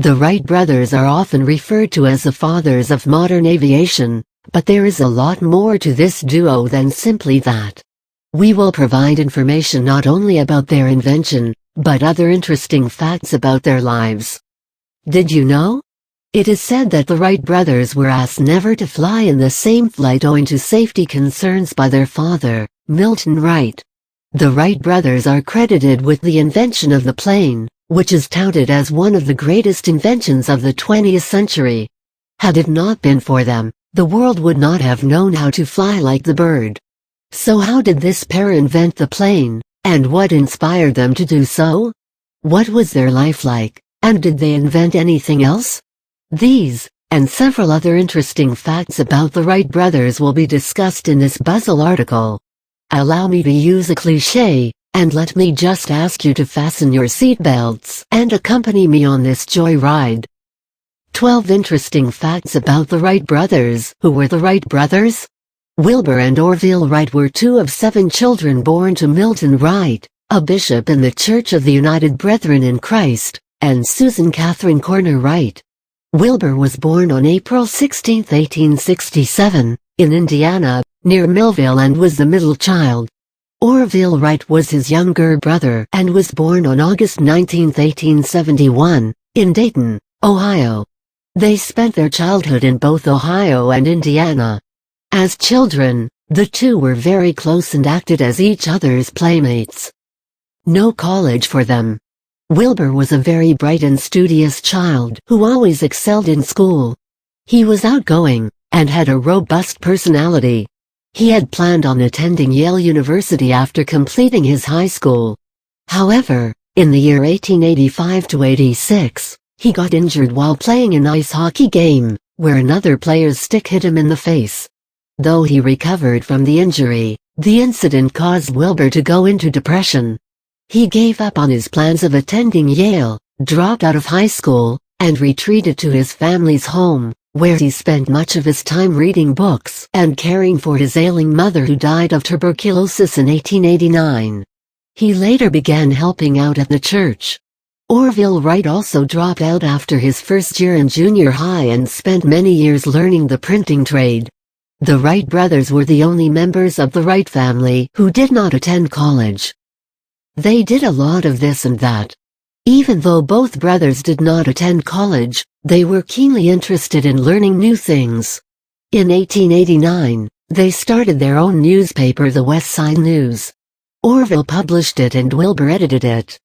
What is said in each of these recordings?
The Wright brothers are often referred to as the fathers of modern aviation, but there is a lot more to this duo than simply that. We will provide information not only about their invention, but other interesting facts about their lives. Did you know? It is said that the Wright brothers were asked never to fly in the same flight owing to safety concerns by their father, Milton Wright. The Wright brothers are credited with the invention of the plane, which is touted as one of the greatest inventions of the 20th century. Had it not been for them, the world would not have known how to fly like the bird. So how did this pair invent the plane, and what inspired them to do so? What was their life like, and did they invent anything else? These, and several other interesting facts about the Wright brothers will be discussed in this Buzzle article. Allow me to use a cliché, and let me just ask you to fasten your seatbelts and accompany me on this joy ride. 12 interesting facts about the Wright brothers. Who were the Wright brothers? Wilbur and Orville Wright were two of 7 children born to Milton Wright, a bishop in the Church of the United Brethren in Christ, and Susan Catherine Corner Wright. Wilbur was born on April 16, 1867, in Indiana, near Millville, and was the middle child. Orville Wright was his younger brother and was born on August 19, 1871, in Dayton, Ohio. They spent their childhood in both Ohio and Indiana. As children, the two were very close and acted as each other's playmates. No college for them. Wilbur was a very bright and studious child who always excelled in school. He was outgoing, and had a robust personality. He had planned on attending Yale University after completing his high school. However, in the year 1885–86, he got injured while playing an ice hockey game, where another player's stick hit him in the face. Though he recovered from the injury, the incident caused Wilbur to go into depression. He gave up on his plans of attending Yale, dropped out of high school, and retreated to his family's home, where he spent much of his time reading books and caring for his ailing mother who died of tuberculosis in 1889. He later began helping out at the church. Orville Wright also dropped out after his first year in junior high and spent many years learning the printing trade. The Wright brothers were the only members of the Wright family who did not attend college. They did a lot of this and that. Even though both brothers did not attend college, they were keenly interested in learning new things. In 1889, they started their own newspaper, the West Side News. Orville published it and Wilbur edited it.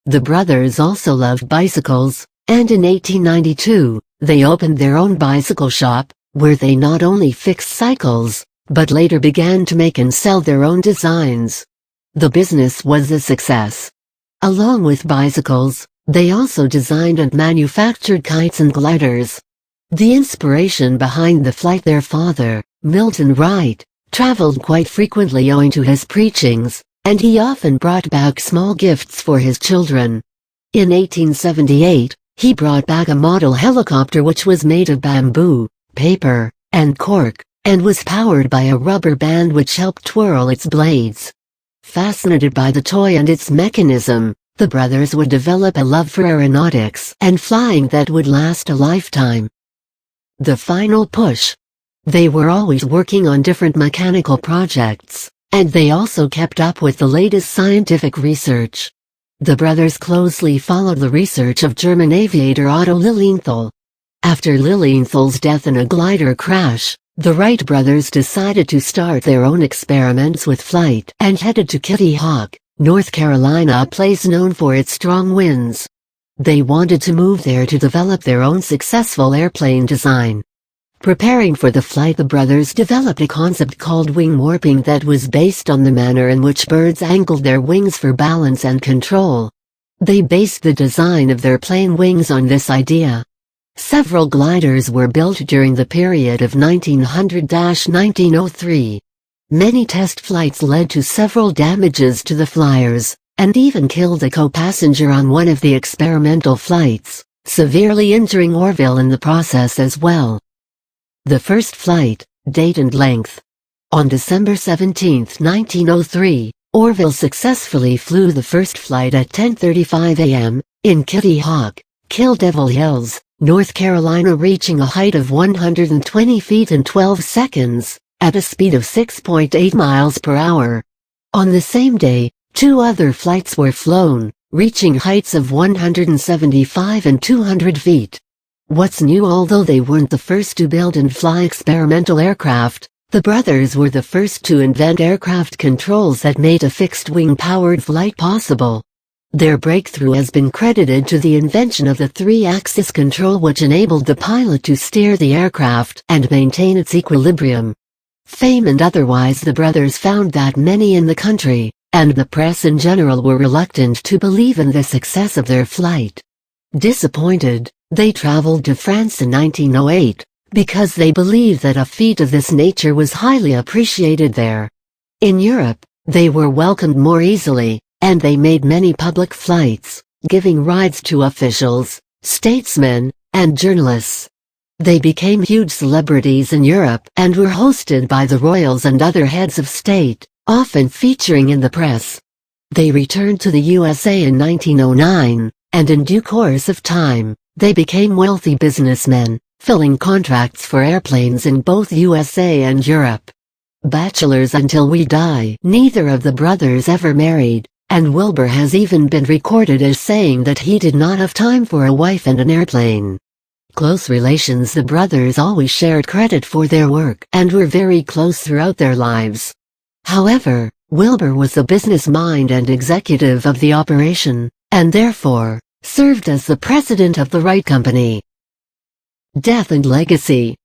The brothers also loved bicycles, and in 1892, they opened their own bicycle shop, where they not only fixed cycles, but later began to make and sell their own designs. The business was a success. Along with bicycles, they also designed and manufactured kites and gliders. The inspiration behind the flight, their father, Milton Wright, traveled quite frequently owing to his preachings, and he often brought back small gifts for his children. In 1878, he brought back a model helicopter which was made of bamboo, paper, and cork, and was powered by a rubber band which helped twirl its blades. Fascinated by the toy and its mechanism, the brothers would develop a love for aeronautics and flying that would last a lifetime. The final push. They were always working on different mechanical projects, and they also kept up with the latest scientific research. The brothers closely followed the research of German aviator Otto Lilienthal. After Lilienthal's death in a glider crash, the Wright brothers decided to start their own experiments with flight and headed to Kitty Hawk, North Carolina, a place known for its strong winds. They wanted to move there to develop their own successful airplane design. Preparing for the flight, the brothers developed a concept called wing warping that was based on the manner in which birds angled their wings for balance and control. They based the design of their plane wings on this idea. Several gliders were built during the period of 1900–1903. Many test flights led to several damages to the flyers, and even killed a co-passenger on one of the experimental flights, severely injuring Orville in the process as well. The first flight, date and length. On December 17, 1903, Orville successfully flew the first flight at 10:35 a.m., in Kitty Hawk, Kill Devil Hills, North Carolina, reaching a height of 120 feet in 12 seconds, at a speed of 6.8 miles per hour. On the same day, 2 other flights were flown, reaching heights of 175 and 200 feet. What's new? Although they weren't the first to build and fly experimental aircraft, the brothers were the first to invent aircraft controls that made a fixed-wing-powered flight possible. Their breakthrough has been credited to the invention of the 3-axis control, which enabled the pilot to steer the aircraft and maintain its equilibrium. Fame and otherwise, the brothers found that many in the country, and the press in general, were reluctant to believe in the success of their flight. Disappointed, they traveled to France in 1908, because they believed that a feat of this nature was highly appreciated there. In Europe, they were welcomed more easily, and they made many public flights, giving rides to officials, statesmen, and journalists. They became huge celebrities in Europe and were hosted by the royals and other heads of state, often featuring in the press. They returned to the USA in 1909, and in due course of time, they became wealthy businessmen, filling contracts for airplanes in both USA and Europe. Bachelors until we die. Neither of the brothers ever married, and Wilbur has even been recorded as saying that he did not have time for a wife and an airplane. Close relations. The brothers always shared credit for their work and were very close throughout their lives. However, Wilbur was the business mind and executive of the operation, and therefore, served as the president of the Wright Company. Death and legacy.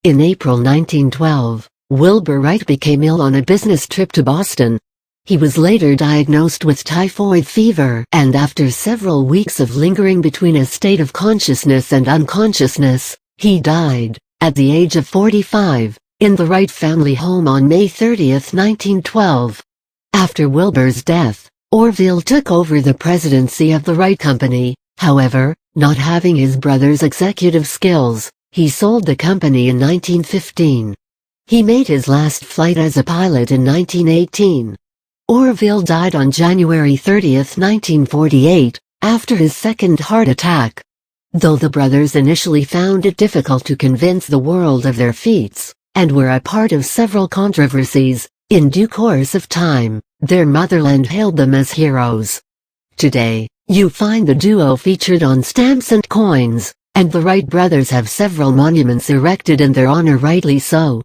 In April 1912, Wilbur Wright became ill on a business trip to Boston. He was later diagnosed with typhoid fever, and after several weeks of lingering between a state of consciousness and unconsciousness, he died, at the age of 45, in the Wright family home on May 30, 1912. After Wilbur's death, Orville took over the presidency of the Wright Company. However, not having his brother's executive skills, he sold the company in 1915. He made his last flight as a pilot in 1918. Orville died on January 30, 1948, after his second heart attack. Though the brothers initially found it difficult to convince the world of their feats, and were a part of several controversies, in due course of time, their motherland hailed them as heroes. Today, you find the duo featured on stamps and coins, and the Wright brothers have several monuments erected in their honor, rightly so.